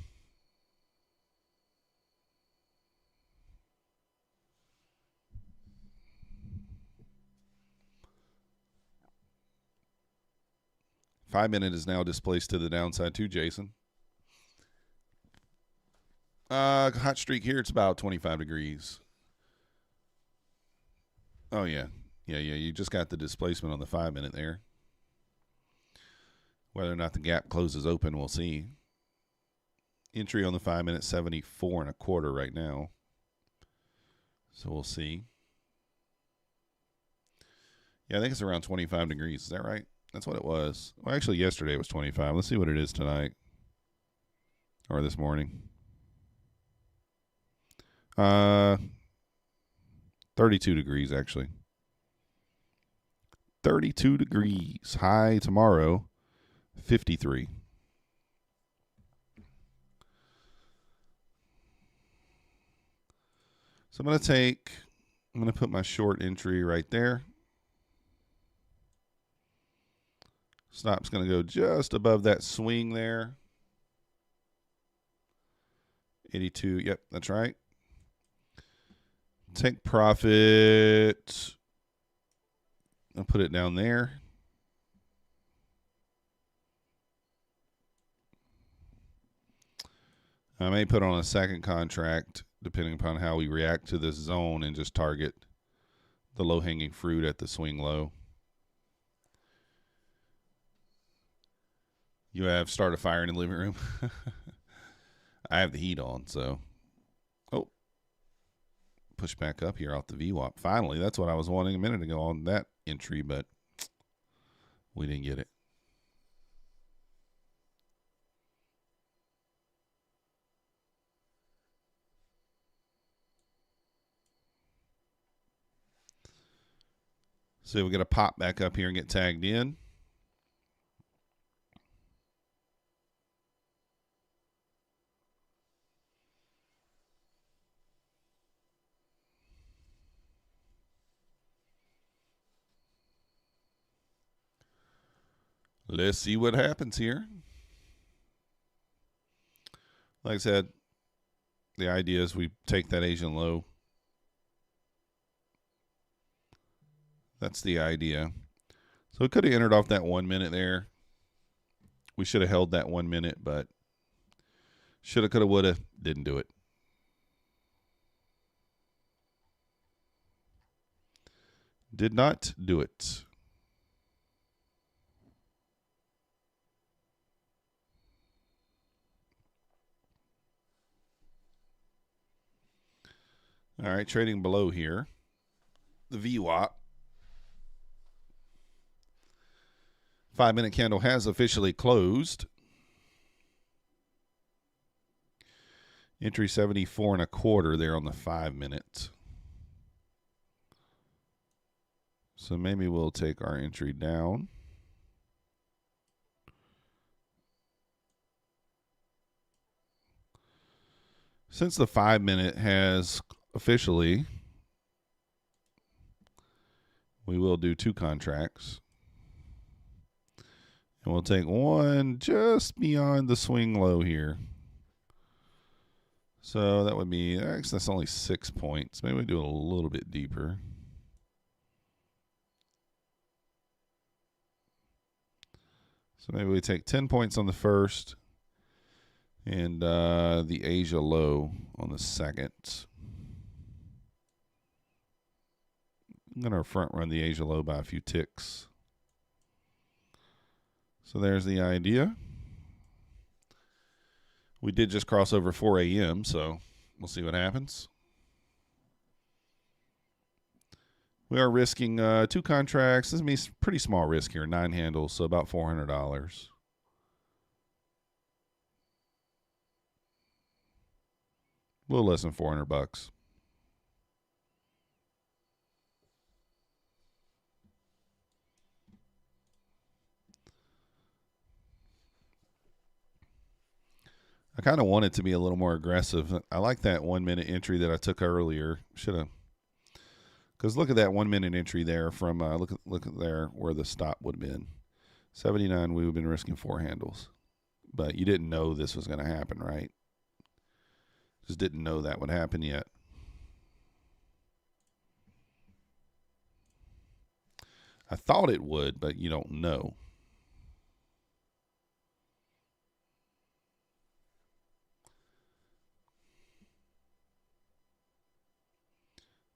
Five-minute is now displaced to the downside too, Jason. Hot streak here, it's about 25 degrees. Oh, yeah. Yeah. You just got the displacement on the 5-minute there. Whether or not the gap closes open, we'll see. Entry on the 5-minute, 74.25 right now. So we'll see. Yeah, I think it's around 25 degrees. Is that right? That's what it was. Well, actually, yesterday it was 25. Let's see what it is tonight. Or this morning. 32 degrees, actually. 32 degrees. High tomorrow, 53. So I'm going to put my short entry right there. Stop's going to go just above that swing there. 82. Yep, that's right. Take profit. I'll put it down there. I may put on a second contract depending upon how we react to this zone and just target the low-hanging fruit at the swing low. You have start a fire in the living room. I have the heat on, so. Oh. Push back up here off the VWAP. Finally, that's what I was wanting a minute ago on that entry, but we didn't get it. So we're going to pop back up here and get tagged in. Let's see what happens here. Like I said, the idea is we take that Asian low. That's the idea. So it could have entered off that 1 minute there. We should have held that 1 minute, but shoulda, coulda, woulda, didn't do it. Did not do it. All right, trading below here. The VWAP. 5-minute candle has officially closed. Entry 74.25 there on the 5-minute. So maybe we'll take our entry down. Since the 5-minute has officially, we will do 2 contracts. And we'll take one just beyond the swing low here. So that would be, actually, that's only 6 points. Maybe we do it a little bit deeper. So maybe we take 10 points on the first and the Asia low on the second. I'm going to front run the Asia low by a few ticks. So there's the idea. We did just cross over 4 a.m., so we'll see what happens. We are risking 2 contracts. This is a pretty small risk here, 9 handles, so about $400. A little less than $400. I kind of want it to be a little more aggressive. I like that 1 minute entry that I took earlier. Should have, because look at that 1 minute entry there from look at there where the stop would have been. 79. We would have been risking 4 handles, but you didn't know this was going to happen, right? Just didn't know that would happen yet. I thought it would, but you don't know.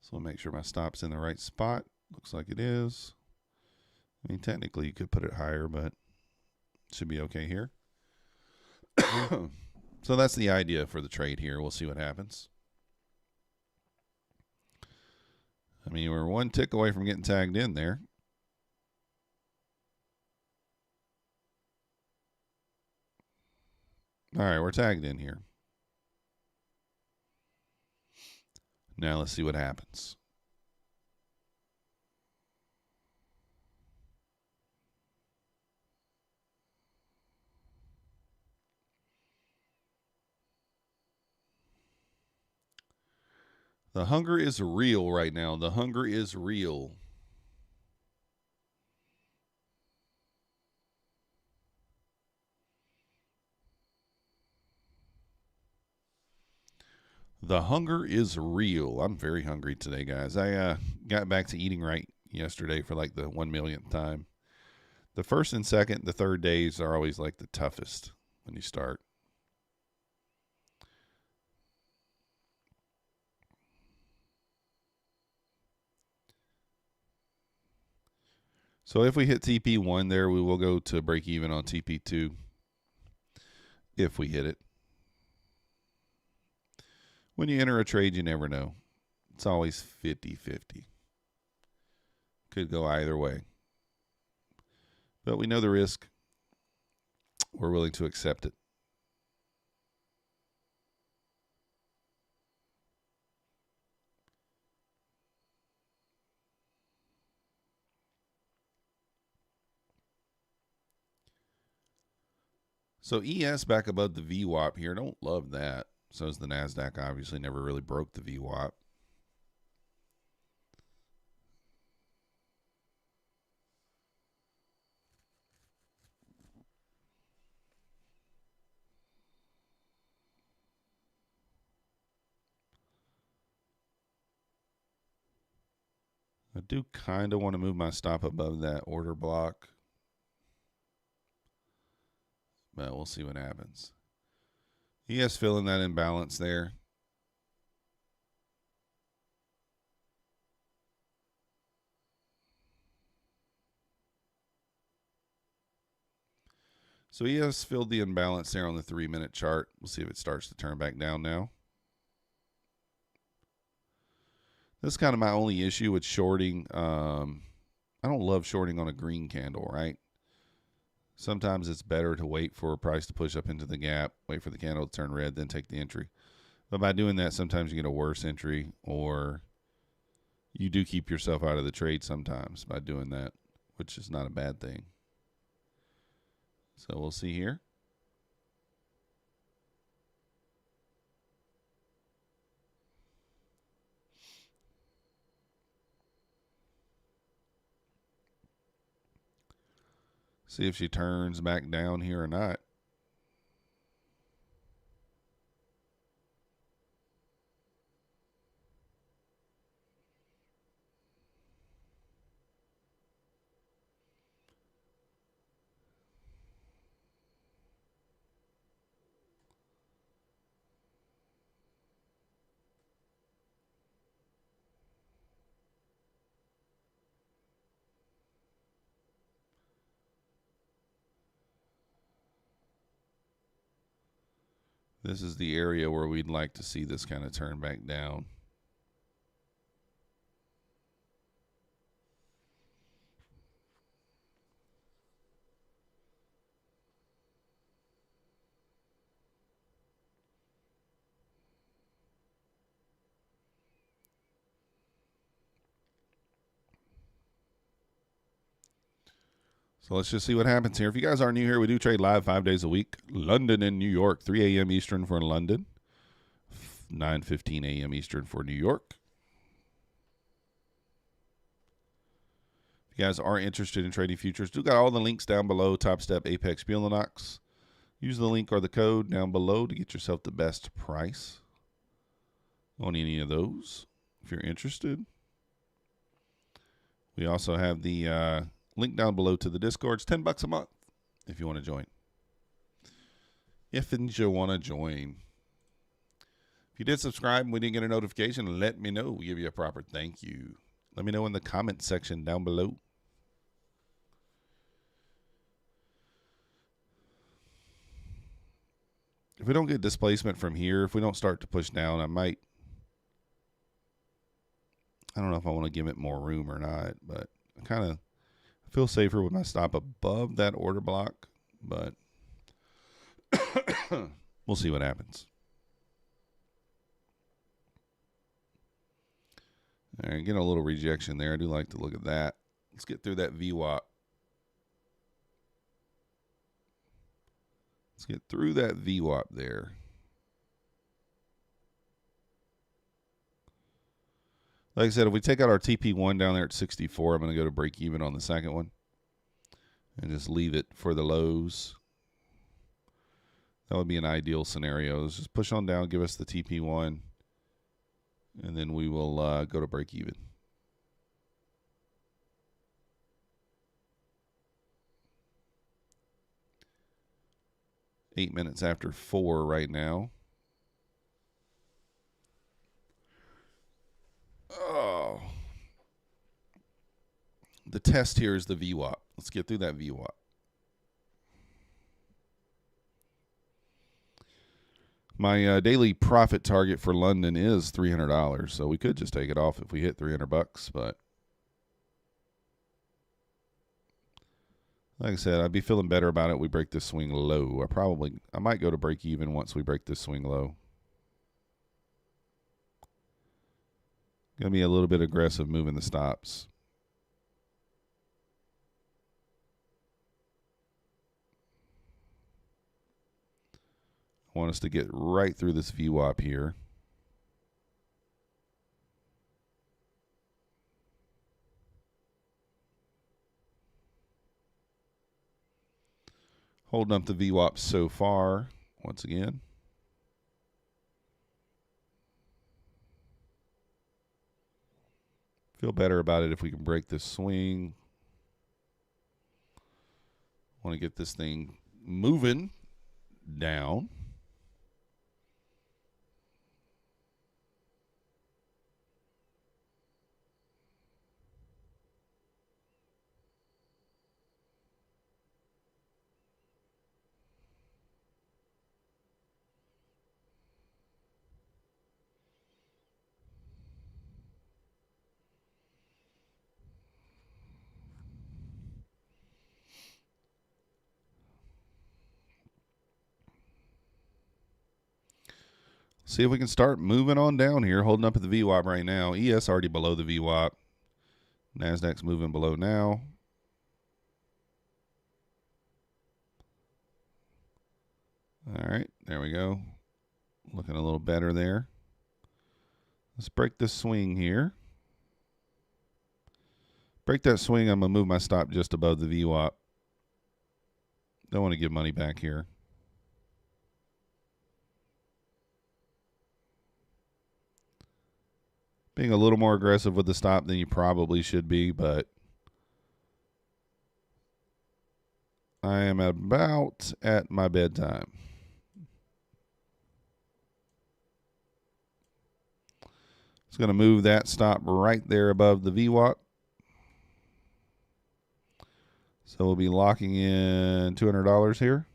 So I'll make sure my stop's in the right spot. Looks like it is. I mean, technically you could put it higher, but it should be okay here. So that's the idea for the trade here. We'll see what happens. I mean, we're 1 tick away from getting tagged in there. All right, we're tagged in here. Now let's see what happens. The hunger is real right now. The hunger is real. The hunger is real. I'm very hungry today, guys. I got back to eating right yesterday for like the 1 millionth time. The first and second, the third days are always like the toughest when you start. So if we hit TP1 there, we will go to break even on TP2 if we hit it. When you enter a trade, you never know. It's always 50-50. Could go either way. But we know the risk. We're willing to accept it. So ES back above the VWAP here. Don't love that. So is the Nasdaq. Obviously never really broke the VWAP. I do kind of want to move my stop above that order block. But we'll see what happens. ES filling that imbalance there. So ES filled the imbalance there on the 3-minute chart. We'll see if it starts to turn back down now. This is kind of my only issue with shorting. I don't love shorting on a green candle, right? Sometimes it's better to wait for a price to push up into the gap, wait for the candle to turn red, then take the entry. But by doing that, sometimes you get a worse entry, or you do keep yourself out of the trade sometimes by doing that, which is not a bad thing. So we'll see here. See if she turns back down here or not. This is the area where we'd like to see this kind of turn back down. So let's just see what happens here. If you guys are new here, we do trade live 5 days a week. London and New York, 3 a.m. Eastern for London, 9:15 a.m. Eastern for New York. If you guys are interested in trading futures, do got all the links down below, Topstep, APEX, Bulenox. Use the link or the code down below to get yourself the best price on any of those if you're interested. We also have the link down below to the Discord. It's $10 a month if you want to join. If you want to join. If you did subscribe and we didn't get a notification, let me know. We'll give you a proper thank you. Let me know in the comment section down below. If we don't get displacement from here, if we don't start to push down, I don't know if I want to give it more room or not, but I kind of feel safer with my stop above that order block, but we'll see what happens. All right, getting a little rejection there. I do like to look at that. Let's get through that VWAP. Let's get through that VWAP there. Like I said, if we take out our TP1 down there at 64, I'm going to go to break even on the second one and just leave it for the lows. That would be an ideal scenario. Let's just push on down, give us the TP1, and then we will go to break even. Eight minutes after 4 right now. Oh. The test here is the VWAP. Let's get through that VWAP. My daily profit target for London is $300, so we could just take it off if we hit $300, but like I said, I'd be feeling better about it. We break this swing low. I might go to break even once we break this swing low. Gonna be a little bit aggressive moving the stops. I want us to get right through this VWAP here. Holding up the VWAP so far, once again. Feel better about it if we can break this swing. Want to get this thing moving down. See if we can start moving on down here, holding up at the VWAP right now. ES already below the VWAP. Nasdaq's moving below now. All right, there we go. Looking a little better there. Let's break this swing here. Break that swing, I'm going to move my stop just above the VWAP. Don't want to give money back here. Being a little more aggressive with the stop than you probably should be, but I am about at my bedtime. It's going to move that stop right there above the VWAP. So we'll be locking in $200 here.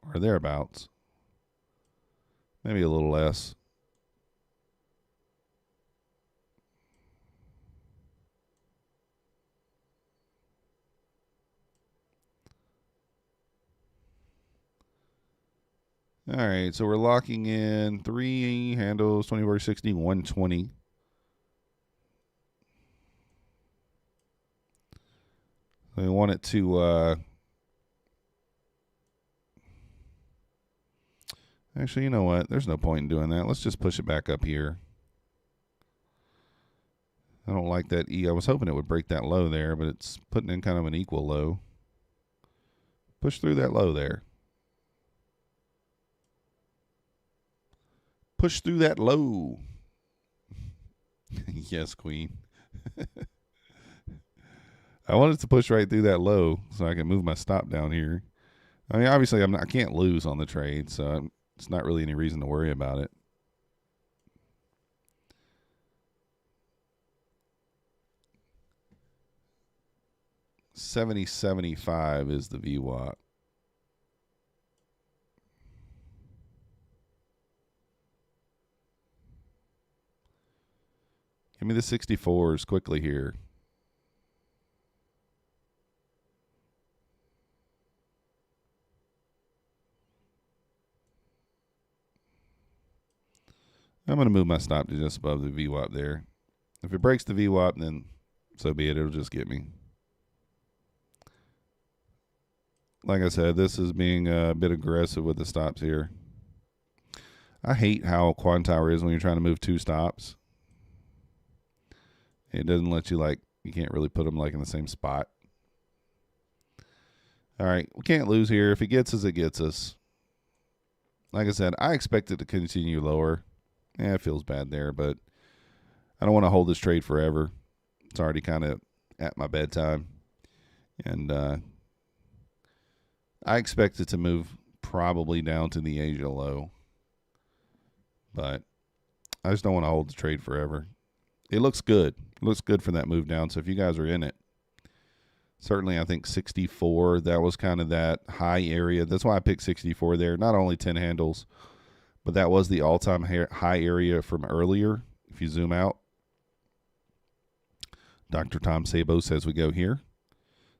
Or thereabouts. Maybe a little less. All right, so we're locking in 3 handles, 24, 60, 120. We want it to, actually, you know what? There's no point in doing that. Let's just push it back up here. I don't like that E. I was hoping it would break that low there, but it's putting in kind of an equal low. Push through that low there. Push through that low. Yes, queen. I wanted to push right through that low so I can move my stop down here. I mean, obviously, I can't lose on the trade, so it's not really any reason to worry about it. $70.75 is the VWAP. Give me the 64s quickly here. I'm going to move my stop to just above the VWAP there. If it breaks the VWAP, then so be it. It'll just get me. Like I said, this is being a bit aggressive with the stops here. I hate how Quad Tower is when you're trying to move 2 stops. It doesn't let you, like, you can't really put them, like, in the same spot. All right, we can't lose here. If it gets us, it gets us. Like I said, I expect it to continue lower. Yeah, it feels bad there, but I don't want to hold this trade forever. It's already kind of at my bedtime. And I expect it to move probably down to the Asia low. But I just don't want to hold the trade forever. It looks good. It looks good for that move down. So if you guys are in it, certainly I think 64, that was kind of that high area. That's why I picked 64 there. Not only 10 handles, but that was the all-time high area from earlier. If you zoom out, Dr. Tom Sabo says we go here.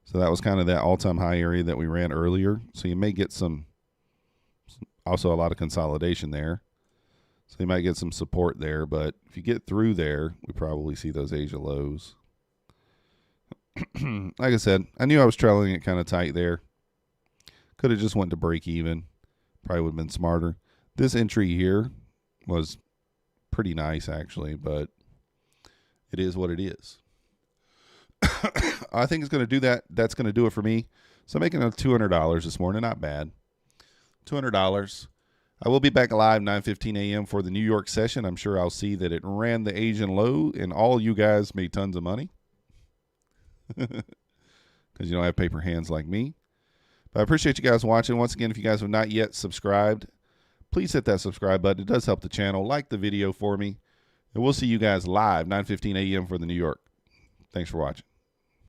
So that was kind of that all-time high area that we ran earlier. So you may get also a lot of consolidation there. So you might get some support there. But if you get through there, we probably see those Asia lows. Like I said, I knew I was trailing it kind of tight there. Could have just went to break even. Probably would have been smarter. This entry here was pretty nice, actually, but it is what it is. I think it's going to do that. That's going to do it for me. So I'm making $200 this morning. Not bad. $200. I will be back live 9:15 a.m. for the New York session. I'm sure I'll see that it ran the Asian low, and all you guys made tons of money because you don't have paper hands like me. But I appreciate you guys watching. Once again, if you guys have not yet subscribed, please hit that subscribe button. It does help the channel. Like the video for me. And we'll see you guys live 9:15 a.m. for the New York. Thanks for watching.